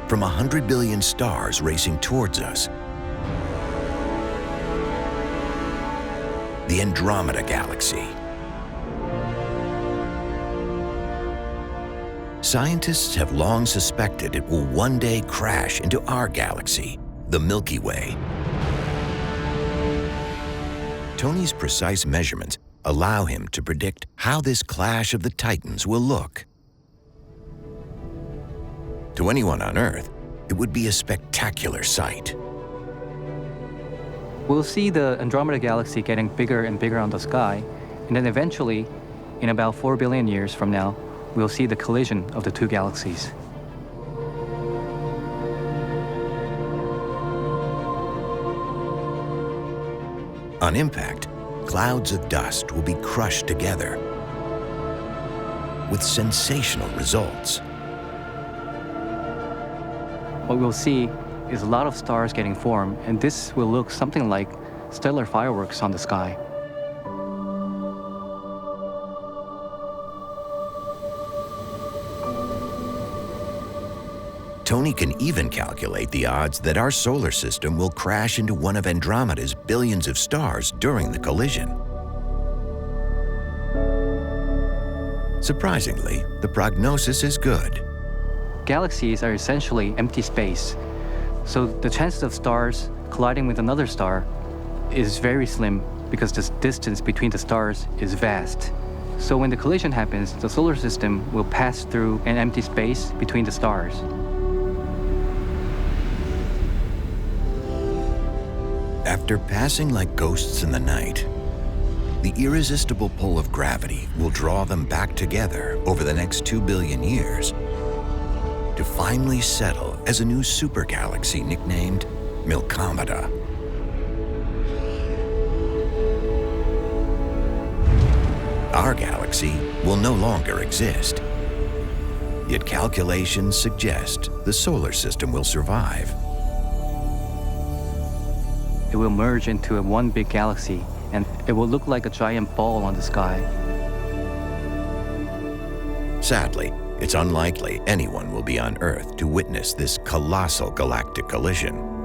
From 100 billion stars racing towards us, the Andromeda Galaxy. Scientists have long suspected it will one day crash into our galaxy, the Milky Way. Tony's precise measurements allow him to predict how this clash of the titans will look. To anyone on Earth, it would be a spectacular sight. We'll see the Andromeda Galaxy getting bigger and bigger on the sky, and then eventually, in about 4 billion years from now, we'll see the collision of the two galaxies. On impact, clouds of dust will be crushed together with sensational results. What we'll see is a lot of stars getting formed, and this will look something like stellar fireworks on the sky. Tony can even calculate the odds that our solar system will crash into one of Andromeda's billions of stars during the collision. Surprisingly, the prognosis is good. Galaxies are essentially empty space, so the chances of stars colliding with another star is very slim because the distance between the stars is vast. So when the collision happens, the solar system will pass through an empty space between the stars. After passing like ghosts in the night, the irresistible pull of gravity will draw them back together over the next 2 billion years to finally settle as a new supergalaxy nicknamed Milkomeda. Our galaxy will no longer exist. Yet calculations suggest the solar system will survive. It will merge into one big galaxy, and it will look like a giant ball on the sky. Sadly, it's unlikely anyone will be on Earth to witness this colossal galactic collision.